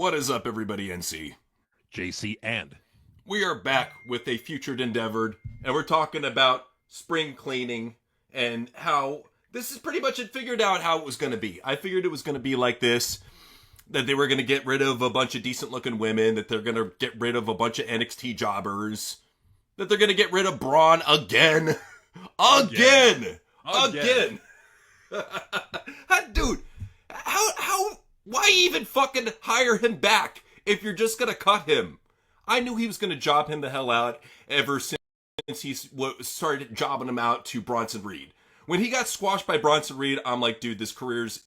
What is up, everybody, NC? JC and We are back with a Futured Endeavored, and we're talking about spring cleaning and how this is pretty much it figured out how it was going to be. I figured it was going to be like this, that they were going to get rid of a bunch of decent-looking women, that they're going to get rid of a bunch of NXT jobbers, that they're going to get rid of Braun again. Again! Dude, why even fucking hire him back if you're just going to cut him? I knew he was going to job him the hell out ever since he started jobbing him out to Bronson Reed. When he got squashed by Bronson Reed, I'm like, dude, his career's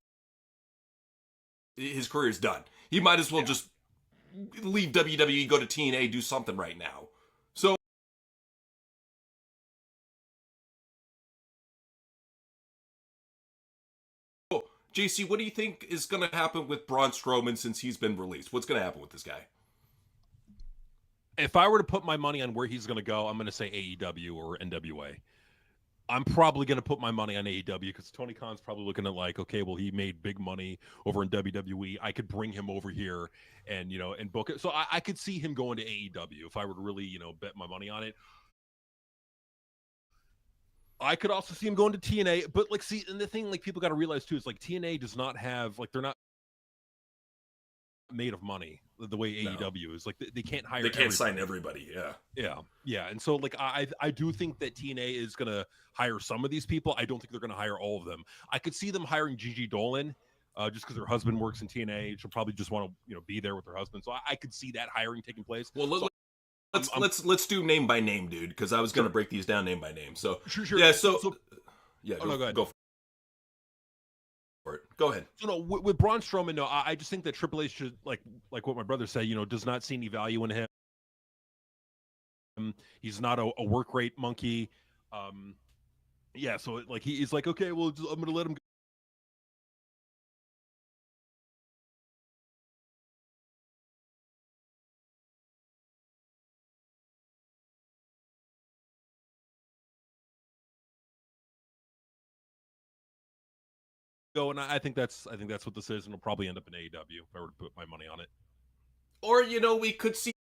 done. He might as well just leave WWE, go to TNA, do something right now. So, JC, what do you think is going to happen with Braun Strowman since he's been released? What's going to happen with this guy? if I were to put my money on where he's going to go, I'm going to say AEW or NWA. I'm probably going to put my money on AEW because Tony Khan's probably looking at like, okay, well, he made big money over in WWE. I could bring him over here and, and book it. So I could see him going to AEW if I were to really, bet my money on it. I could also see him going to TNA, but and the thing people got to realize too is TNA does not have they're not made of money the way AEW is. They can't hire. They can't sign everybody. Yeah. And so I do think that TNA is gonna hire some of these people. I don't think they're gonna hire all of them. I could see them hiring Gigi Dolan. Just because her husband works in TNA, she'll probably just want to be there with her husband. So I could see that hiring taking place. Well, let's do name by name, dude, because I was going to break these down name by name. So sure. Yeah. Go ahead. Go for it. Go ahead. So no, with Braun Strowman, no, I just think that Triple H should like what my brother said. Does not see any value in him. He's not a work rate monkey. So he's like, okay, well, I'm going to let him go. And I think that's what this is, and it'll probably end up in AEW if I were to put my money on it. Or we could see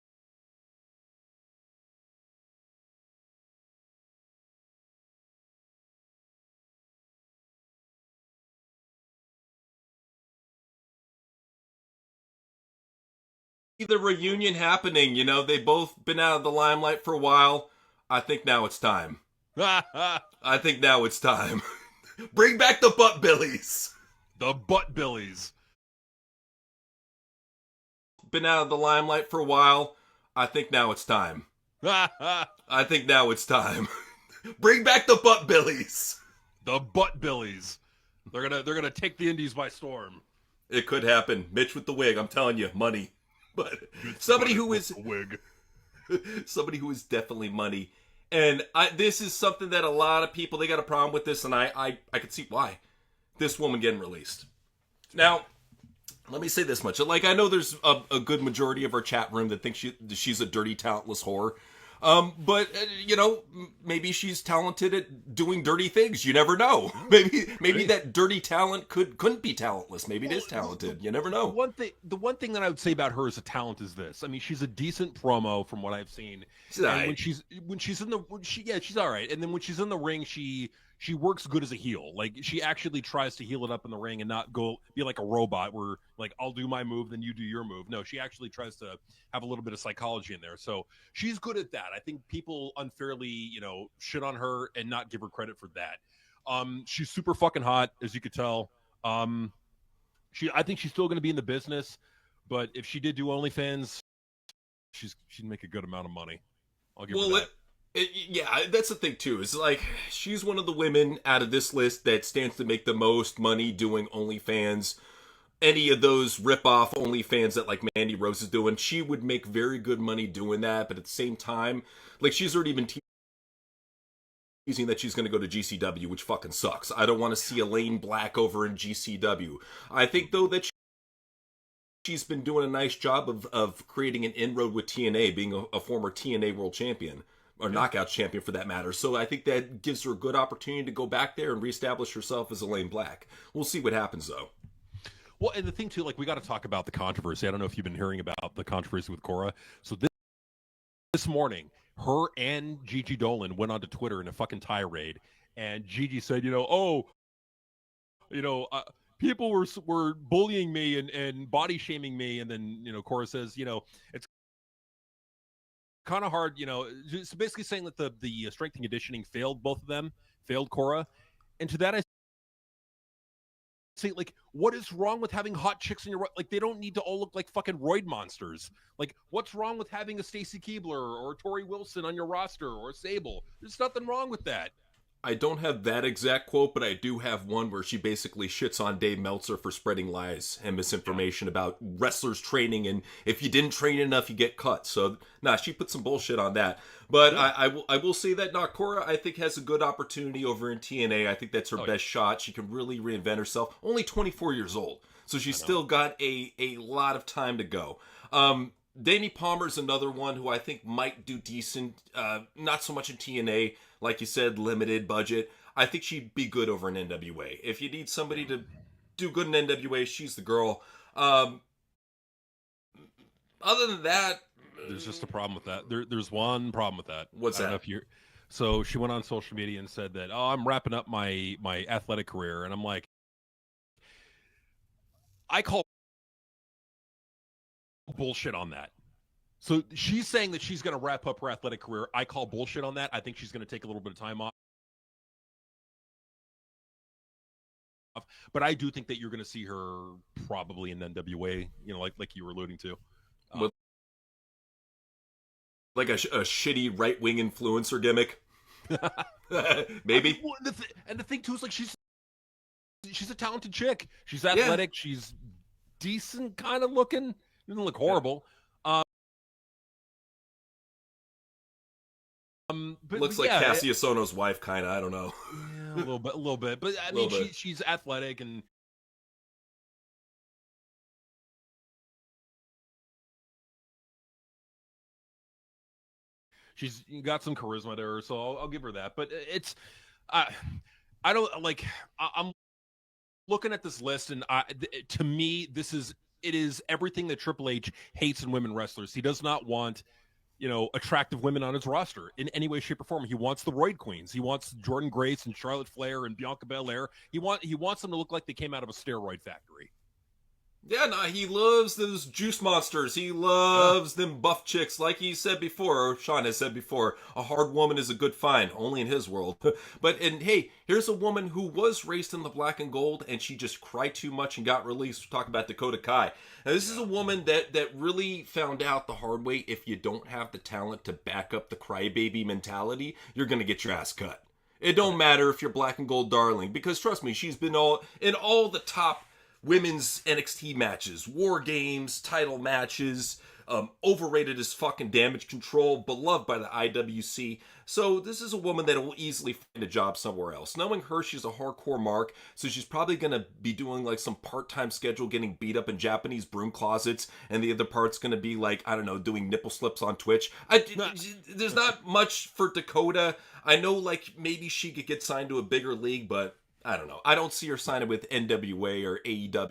the reunion happening. They've both been out of the limelight for a while. I think now it's time. Bring back the Butt Billies. The Butt Billies. Been out of the limelight for a while. I think now it's time. Bring back the Butt Billies. The Butt Billies. They're gonna take the Indies by storm. It could happen. Mitch with the wig. I'm telling you, money. But somebody who is definitely money. And this is something that a lot of people, they got a problem with this, and I could see why. This woman getting released. Now, let me say this much. I know there's a good majority of our chat room that thinks she's a dirty, talentless whore. But maybe she's talented at doing dirty things. You never know. Maybe that dirty talent couldn't be talentless. Maybe it is talented. You never know. The one thing that I would say about her as a talent is this. I mean, she's a decent promo from what I've seen. She's all right. She's all right. And then when she's in the ring, she works good as a heel. She actually tries to heel it up in the ring and not be like a robot where I'll do my move, then you do your move. No, she actually tries to have a little bit of psychology in there. So she's good at that. I think people unfairly, shit on her and not give her credit for that. She's super fucking hot, as you could tell. I think she's still going to be in the business, but if she did do OnlyFans, she'd make a good amount of money. I'll give her that. Yeah, that's the thing too. Is she's one of the women out of this list that stands to make the most money doing OnlyFans. Any of those rip-off OnlyFans that Mandy Rose is doing, she would make very good money doing that. But at the same time, she's already been teasing that she's going to go to GCW, which fucking sucks. I don't want to see Elaine Black over in GCW. I think though that she's been doing a nice job of creating an inroad with TNA, being a former TNA World Champion. Or knockout champion for that matter. So I think that gives her a good opportunity to go back there and reestablish herself as Elaine Black. We'll see what happens though. Well, and the thing too, like we got to talk about the controversy. I don't know if you've been hearing about the controversy with Cora. So this morning, her and Gigi Dolan went onto Twitter in a fucking tirade, and Gigi said, people were bullying me and body shaming me, and then Cora says, it's kind of hard, just basically saying that the strength and conditioning failed both of them, failed Cora, and to that I say, like, what is wrong with having hot chicks in your like? They don't need to all look like fucking roid monsters. Like, what's wrong with having a Stacy Keibler or Tori Wilson on your roster or Sable? There's nothing wrong with that. I don't have that exact quote, but I do have one where she basically shits on Dave Meltzer for spreading lies and misinformation about wrestlers training, and if you didn't train enough, you get cut. So, she put some bullshit on that. But yeah. I will say that Cora, I think, has a good opportunity over in TNA. I think that's her best shot. She can really reinvent herself. Only 24 years old, so she's still got a lot of time to go. Danny Palmer's another one who I think might do decent. Not so much in TNA. Like you said, limited budget. I think she'd be good over in NWA. If you need somebody to do good in NWA, she's the girl. Other than that, there's just a problem with that. There's one problem with that. What's that? So she went on social media and said that, I'm wrapping up my athletic career, and I'm like, I call bullshit on that. So she's saying that she's going to wrap up her athletic career. I call bullshit on that. I think she's going to take a little bit of time off. But I do think that you're going to see her probably in NWA, like you were alluding to. Like a shitty right-wing influencer gimmick. Maybe. And the thing, too, is like she's a talented chick. She's athletic. Yeah. She's decent kind of looking. Doesn't look horrible. Looks like Cassius Ohno's wife, kind of. I don't know. Yeah, a little bit. But I mean, she's athletic and she's got some charisma there, so I'll give her that. But it's, I don't like. I'm looking at this list, and to me, it is everything that Triple H hates in women wrestlers. He does not want attractive women on his roster in any way, shape, or form. He wants the Roid Queens. He wants Jordan Grace and Charlotte Flair and Bianca Belair. He wants them to look like they came out of a steroid factory. Yeah, he loves those juice monsters. He loves them buff chicks. Like he said before, or Sean has said before, a hard woman is a good find, only in his world. And hey, here's a woman who was raised in the black and gold, and she just cried too much and got released. We're talking about Dakota Kai. Now, this is a woman that really found out the hard way, if you don't have the talent to back up the crybaby mentality, you're going to get your ass cut. It don't matter if you're black and gold darling, because trust me, she's been in all the top women's NXT matches, War Games, title matches, overrated as fucking Damage Control, beloved by the IWC. So this is a woman that will easily find a job somewhere else. Knowing her, she's a hardcore mark, so she's probably going to be doing like some part-time schedule getting beat up in Japanese broom closets, and the other part's going to be like, I don't know, doing nipple slips on Twitch. There's not much for Dakota. I know like maybe she could get signed to a bigger league, but I don't know. I don't see her signing with NWA or AEW.